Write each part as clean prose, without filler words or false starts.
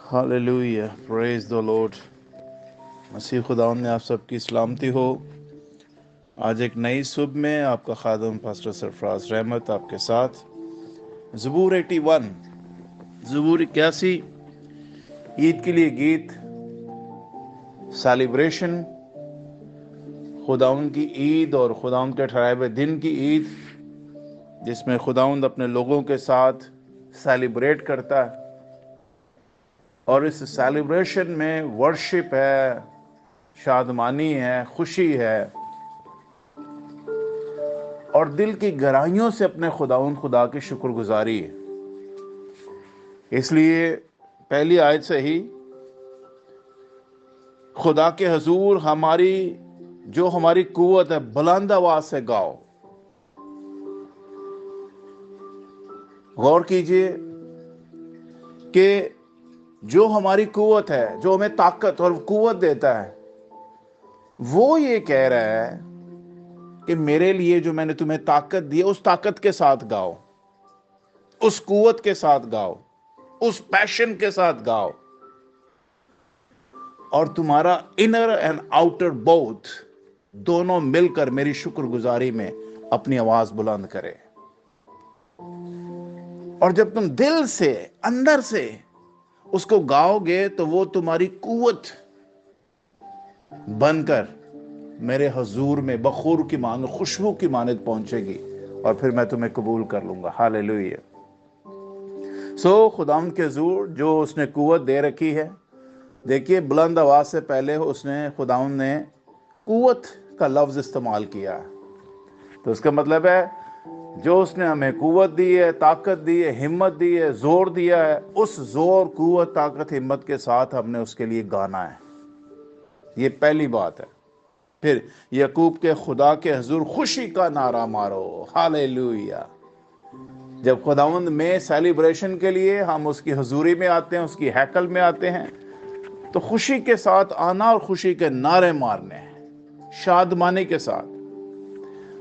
Hallelujah, praise the Lord. Masih खुदावंद ने आप सबकी सलामती हो। आज एक नई सुबह में आपका खादम पास्टर सरफराज रहमत आपके साथ। ज़बूर 81, ज़बूर 81, ईद के लिए गीत, सेलिब्रेशन, खुदावंद की ईद और खुदावंद के ठहराए हुए दिन की ईद, जिसमें खुदावंद अपने लोगों के साथ सेलिब्रेट करता है। और इस सेलिब्रेशन में वर्शिप है, शादमानी है, खुशी है, और दिल की गहराइयों से अपने खुदा की शुक्रगुजारी है। इसलिए पहली आयत से ही खुदा के हजूर हमारी कुव्वत है, बुलंद आवाज से गाओ। गौर कीजिए कि जो हमारी कुव्वत है, जो हमें ताकत और कुव्वत देता है, वो ये कह रहा है कि मेरे लिए जो मैंने तुम्हें ताकत दी है, उस ताकत के साथ गाओ, उस कुव्वत के साथ गाओ, उस पैशन के साथ गाओ, और तुम्हारा इनर एंड आउटर बोथ दोनों मिलकर मेरी शुक्रगुजारी में अपनी आवाज बुलंद करे। और जब तुम दिल से, अंदर से उसको गाओगे तो वो तुम्हारी कुव्वत बनकर मेरे हजूर में बखूर की मानद, खुशबू की मानद पहुंचेगी, और फिर मैं तुम्हें कबूल कर लूंगा। हालेलुया। सो खुदाम के हजूर जो उसने कुव्वत दे रखी है, देखिए बुलंद आवाज से पहले उसने खुदाम ने कुव्वत का लफ्ज इस्तेमाल किया है। तो उसका मतलब है जो उसने हमें कुव्वत दी है, ताकत दी है, हिम्मत दी है, जोर दिया है, उस जोर, कुव्वत, ताकत, हिम्मत के साथ हमने उसके लिए गाना है। ये पहली बात है। फिर यकूब के खुदा के हजूर खुशी का नारा मारो। हालेलुया। जब खुदावंद में सेलिब्रेशन के लिए हम उसकी हजूरी में आते हैं, उसकी हैकल में आते हैं, तो खुशी के साथ आना और खुशी के नारे मारने, शादमानी के साथ।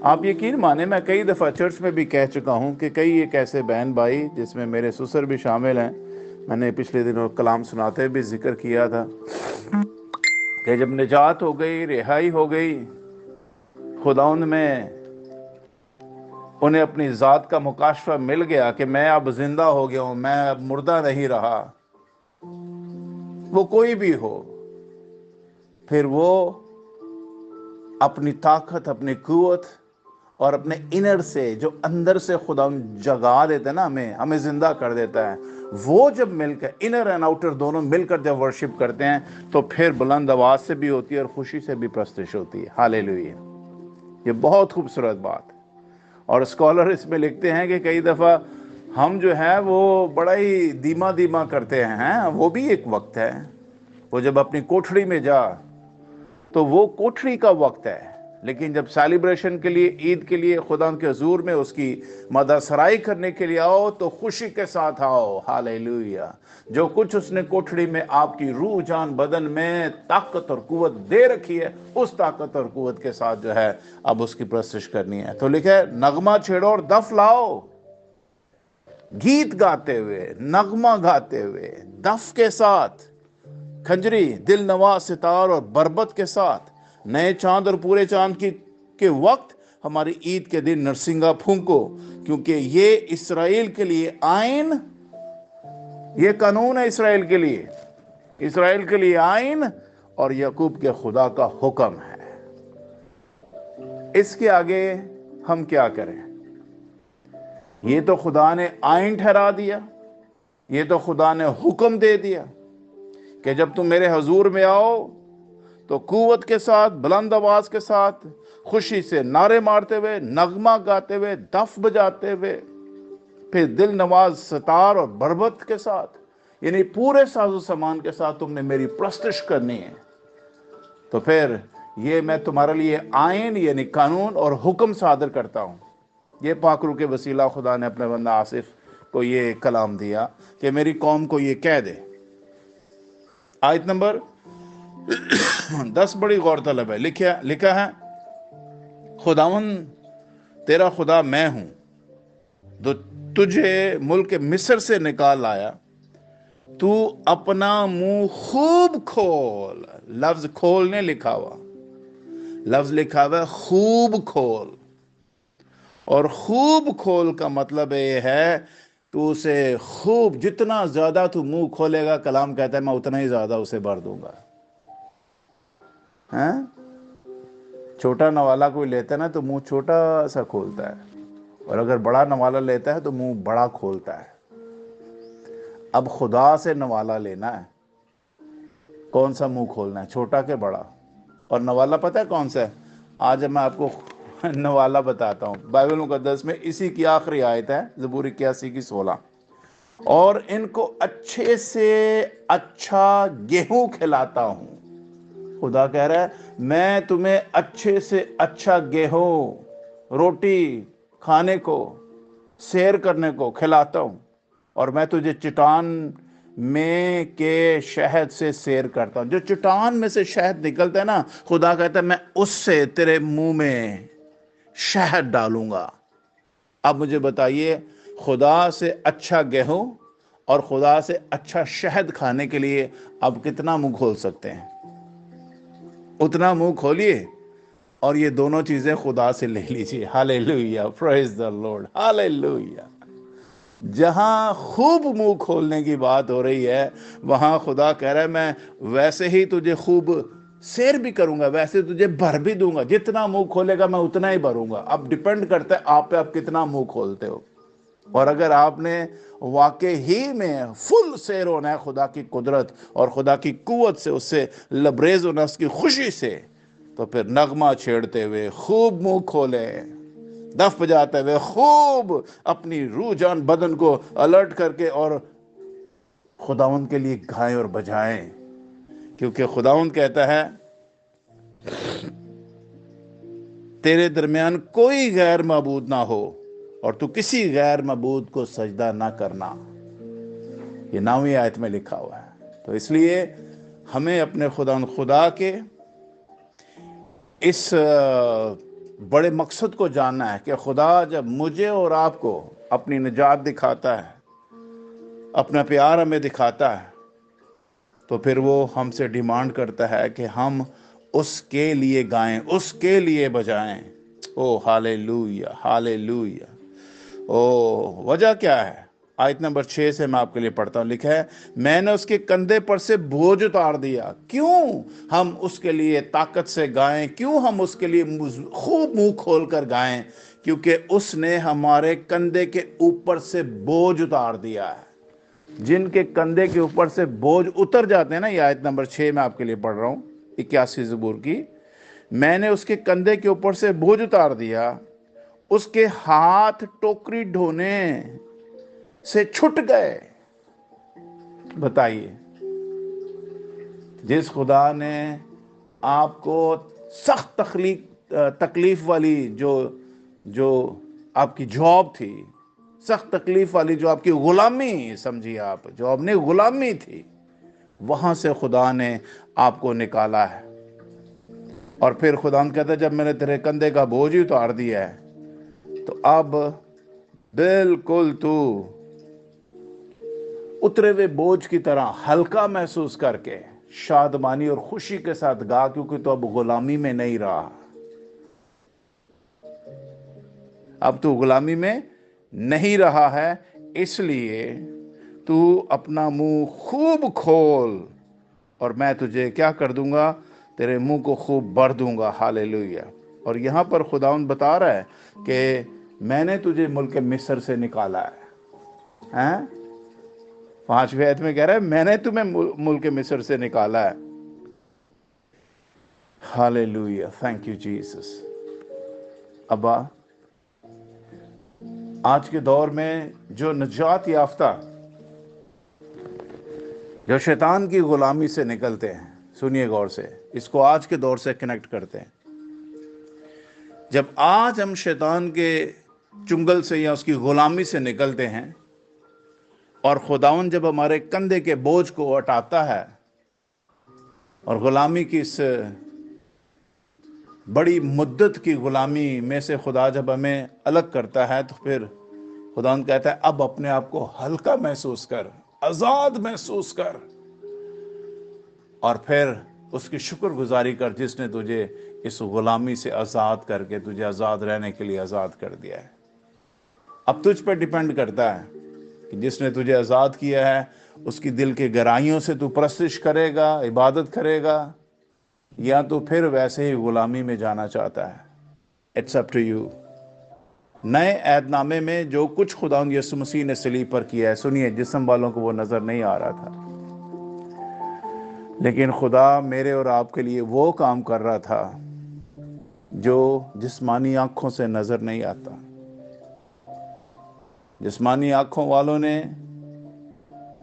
आप यकीन माने, मैं कई दफ़ा चर्च में भी कह चुका हूं कि कई एक ऐसे बहन भाई, जिसमें मेरे ससुर भी शामिल हैं, मैंने पिछले दिनों कलाम सुनाते भी जिक्र किया था कि जब निजात हो गई, रिहाई हो गई, खुदावंद में उन्हें अपनी ज़ात का मुकाशफा मिल गया कि मैं अब जिंदा हो गया हूं, मैं अब मुर्दा नहीं रहा। वो कोई भी हो, फिर वो अपनी ताकत, अपनी कुव्वत और अपने इनर से, जो अंदर से खुदा जगा देता है ना, हमें जिंदा कर देता है, वो जब मिलकर, इनर एंड आउटर दोनों मिलकर जब वर्शिप करते हैं, तो फिर बुलंद आवाज से भी होती है और खुशी से भी प्रस्तुत होती है। हालेलुया। ये बहुत खूबसूरत बात है। और स्कॉलर इसमें लिखते हैं कि कई दफा हम जो है वो बड़ा ही धीमा धीमा करते हैं। वो भी एक वक्त है। वो जब अपनी कोठड़ी में जा, तो वो कोठड़ी का वक्त है। लेकिन जब सेलिब्रेशन के लिए, ईद के लिए, खुदा के हजूर में उसकी मदसराई करने के लिए आओ, तो खुशी के साथ आओ। हालेलुया। जो कुछ उसने कोठड़ी में आपकी रूह, जान, बदन में ताकत और कुव्वत दे रखी है, उस ताकत और कुव्वत के साथ जो है अब उसकी प्रस्तुत करनी है। तो लिखे, नगमा छेड़ो और दफ लाओ, गीत गाते हुए, नगमा गाते हुए, दफ के साथ, खंजरी, दिल नवाज सितार और बरबत के साथ, नए चांद और पूरे चांद के वक्त हमारी ईद के दिन नरसिंगा फूंको, क्योंकि ये इस्राएल के लिए आइन, ये कानून है इस्राएल के लिए आइन, और यकूब के खुदा का हुक्म है। इसके आगे हम क्या करें? ये तो खुदा ने आइन ठहरा दिया, ये तो खुदा ने हुक्म दे दिया कि जब तुम मेरे हजूर में आओ तो कुव्वत के साथ, बुलंद आवाज के साथ, खुशी से नारे मारते हुए, नगमा गाते हुए, दफ बजाते हुए, फिर दिल नवाज सितार और बरबत के साथ, यानी पूरे साजो सामान के साथ तुमने मेरी प्रस्तुत करनी है। तो फिर ये मैं तुम्हारे लिए आइन, यानी कानून और हुक्म सादर करता हूं। ये पाकरू के वसीला खुदा ने अपने बंदा आसिफ को ये कलाम दिया कि मेरी कौम को ये कह दे। आयत नंबर 10 बड़ी गौरतलब है। लिखा है, खुदावन तेरा खुदा मैं हूं, जो तुझे मुल्क मिस्र से निकाल लाया, तू अपना मुंह खूब खोल। लफ्ज खोल नहीं लिखा हुआ, लफ्ज लिखा हुआ है खूब खोल। और खूब खोल का मतलब ये है तू उसे खूब, जितना ज्यादा तू मुंह खोलेगा, कलाम कहता है मैं उतना ही ज्यादा उसे भर दूंगा। हैं? छोटा नवाला कोई लेता है ना तो मुंह छोटा सा खोलता है, और अगर बड़ा नवाला लेता है तो मुंह बड़ा खोलता है। अब खुदा से नवाला लेना है, कौन सा मुंह खोलना है, छोटा के बड़ा? और नवाला पता है कौन सा है? आज मैं आपको नवाला बताता हूँ। बाइबल मुकद्दस में इसी की आखिरी आयत है, ज़बूर 81 की 16। और इनको अच्छे से अच्छा गेहूं खिलाता हूं। खुदा कह रहा है मैं तुम्हें अच्छे से अच्छा गेहूं, रोटी खाने को, सैर करने को खिलाता हूं, और मैं तुझे चट्टान में के शहद से सैर करता हूं। जो चट्टान में से शहद निकलता है ना, खुदा कहता है मैं उससे तेरे मुंह में शहद डालूंगा। अब मुझे बताइए, खुदा से अच्छा गेहूं और खुदा से अच्छा शहद खाने के लिए अब कितना मुंह खोल सकते हैं? उतना मुंह खोलिए और ये दोनों चीजें खुदा से ले लीजिए। Hallelujah, praise the Lord, hallelujah. जहां खूब मुंह खोलने की बात हो रही है, वहां खुदा कह रहा है मैं वैसे ही तुझे खूब शेर भी करूंगा, वैसे तुझे भर भी दूंगा। जितना मुंह खोलेगा मैं उतना ही भरूंगा। अब डिपेंड करता है आप पे, आप कितना मुंह खोलते हो। और अगर आपने वाकई ही में फुल शेर होना है खुदा की कुदरत और खुदा की कुव्वत से, उससे लबरेज होना उसकी खुशी से, तो फिर नगमा छेड़ते हुए खूब मुंह खोले, दफ बजाते हुए खूब अपनी रूह जान बदन को अलर्ट करके और खुदावंद के लिए गाएं और बजाएं। क्योंकि खुदावंद कहता है तेरे दरमियान कोई गैर मबूद ना हो और तू किसी गैर मबूद को सजदा ना करना। ये 9वीं आयत में लिखा हुआ है। तो इसलिए हमें अपने खुदा के इस बड़े मकसद को जानना है कि खुदा जब मुझे और आपको अपनी निजात दिखाता है, अपना प्यार हमें दिखाता है, तो फिर वो हमसे डिमांड करता है कि हम उसके लिए गाएं, उसके लिए बजाएं। ओ हालेलुया, हालेलुया। ओ वजह क्या है? आयत नंबर 6 से मैं आपके लिए पढ़ता हूं। लिखा है मैंने उसके कंधे पर से बोझ उतार दिया। क्यों हम उसके लिए ताकत से गाएं? क्यों हम उसके लिए खूब मुंह खोल कर गाएं? क्योंकि उसने हमारे कंधे के ऊपर से बोझ उतार दिया है। जिनके कंधे के ऊपर से बोझ उतर जाते हैं ना, ये आयत नंबर 6 में आपके लिए पढ़ रहा हूं, 81 ज़बूर की। मैंने उसके कंधे के ऊपर से बोझ उतार दिया, उसके हाथ टोकरी ढोने से छूट गए। बताइए, जिस खुदा ने आपको सख्त तकलीफ वाली जो आपकी जॉब थी, सख्त तकलीफ वाली जो आपकी गुलामी, समझिए आप जॉब नहीं गुलामी थी, वहां से खुदा ने आपको निकाला है। और फिर खुदा कहता है जब मैंने तेरे कंधे का बोझ ही उतार दिया है, तो अब बिल्कुल तू उतरे हुए बोझ की तरह हल्का महसूस करके शादमानी और खुशी के साथ गा, क्योंकि तो अब गुलामी में नहीं रहा। अब तू गुलामी में नहीं रहा है, इसलिए तू अपना मुंह खूब खोल और मैं तुझे क्या कर दूंगा? तेरे मुंह को खूब भर दूंगा। हालेलुया। और यहां पर खुदावंद बता रहा है कि मैंने तुझे मुल्क मिस्र से निकाला है। 5वीं आयत में कह रहा है मैंने तुम्हें मुल्क मिस्र से निकाला है। Hallelujah, thank you Jesus. अब्बा, आज के दौर में जो निजात याफ्ता, जो शैतान की गुलामी से निकलते हैं, सुनिए गौर से, इसको आज के दौर से कनेक्ट करते हैं। जब आज हम शैतान के चुंगल से या उसकी गुलामी से निकलते हैं और खुदावन जब हमारे कंधे के बोझ को हटाता है और गुलामी की इस बड़ी मुद्दत की गुलामी में से खुदा जब हमें अलग करता है, तो फिर खुदावन कहता है अब अपने आप को हल्का महसूस कर, आजाद महसूस कर, और फिर उसकी शुक्रगुजारी कर जिसने तुझे इस गुलामी से आजाद करके तुझे आजाद रहने के लिए आजाद कर दिया है। अब तुझ पर डिपेंड करता है कि जिसने तुझे आजाद किया है उसकी दिल के गहराइयों से तू परस्तिश करेगा, इबादत करेगा, या तो फिर वैसे ही गुलामी में जाना चाहता है। It's up to you. नए ऐदनामे में जो कुछ खुदावंद यीशु मसीह ने सलीब पर किया है, सुनिए, जिस्म वालों को वो नजर नहीं आ रहा था, लेकिन खुदा मेरे और आपके लिए वो काम कर रहा था जो जिस्मानी आंखों से नजर नहीं आता। जिस्मानी आंखों वालों ने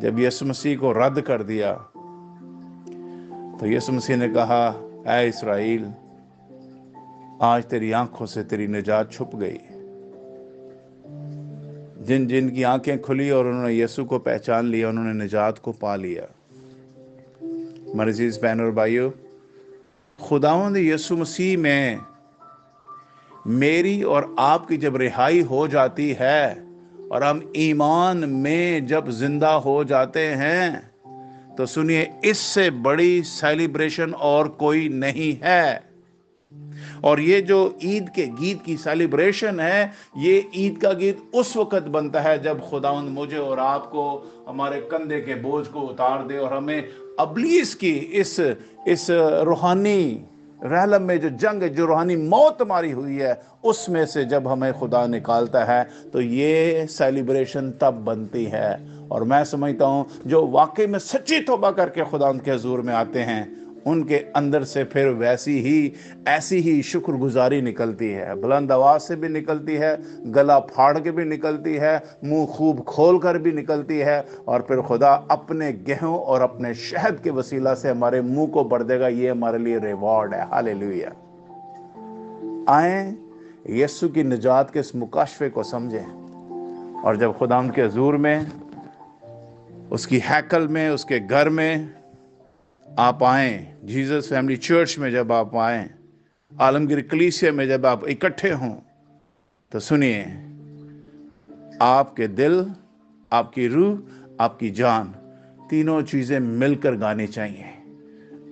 जब यीशु मसीह को रद्द कर दिया तो यीशु मसीह ने कहा, ऐ इस्राएल, आज तेरी आंखों से तेरी निजात छुप गई। जिन जिन की आंखें खुली और उन्होंने यीशु को पहचान लिया, उन्होंने निजात को पा लिया। मेरे अजीज बहन और भाइयों, खुदावंद यीशु मसीह में मेरी और आपकी जब रिहाई हो जाती है और हम ईमान में जब जिंदा हो जाते हैं, तो सुनिए, इससे बड़ी सेलिब्रेशन और कोई नहीं है। और ये जो ईद के गीत की सेलिब्रेशन है, ये ईद का गीत उस वक्त बनता है जब खुदावंद मुझे और आपको हमारे कंधे के बोझ को उतार दे और हमें अबलीस की इस रूहानी रहलम में जो जंग, जो रूहानी मौत हमारी हुई है, उसमें से जब हमें खुदा निकालता है, तो ये सेलिब्रेशन तब बनती है। और मैं समझता हूँ जो वाकई में सच्ची तौबा करके खुदा उनके हुजूर में आते हैं, उनके अंदर से फिर ऐसी ही शुक्रगुजारी निकलती है। बुलंद आवाज से भी निकलती है, गला फाड़ के भी निकलती है, मुंह खूब खोल कर भी निकलती है, और फिर खुदा अपने गेहूं और अपने शहद के वसीला से हमारे मुंह को भर देगा। ये हमारे लिए रिवॉर्ड है। हालेलुया। आए यीशु की निजात के इस मुकाशफे को समझें, और जब खुदा उनके हुजूर में, उसकी हैकल में, उसके घर में आप आए, जीसस फैमिली चर्च में जब आप आए, आलमगीर कलीसिया में जब आप इकट्ठे हों, तो सुनिए, आपके दिल, आपकी रूह, आपकी जान, तीनों चीजें मिलकर गानी चाहिए।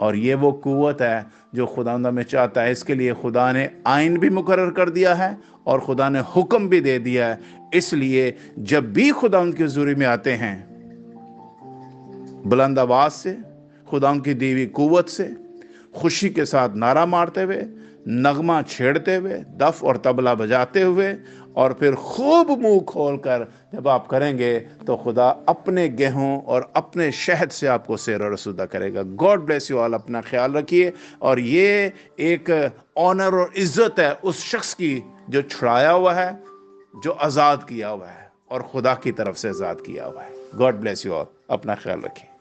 और ये वो कुव्वत है जो खुदा में चाहता है। इसके लिए खुदा ने आइन भी मुकर्रर कर दिया है और खुदा ने हुक्म भी दे दिया है। इसलिए जब भी खुदा उनकी हुजूरी में आते हैं, बुलंद आवाज से, खुदा की दी हुई कुव्वत से, खुशी के साथ नारा मारते हुए, नगमा छेड़ते हुए, दफ और तबला बजाते हुए, और फिर खूब मुंह खोलकर जब आप करेंगे, तो खुदा अपने गेहूं और अपने शहद से आपको सेर और रसूदा करेगा। God bless you all. अपना ख्याल रखिए। और ये एक ऑनर और इज्जत है उस शख्स की जो छुड़ाया हुआ है, जो आजाद किया हुआ है और खुदा की तरफ से आजाद किया हुआ है। God bless you all. अपना ख्याल रखिए।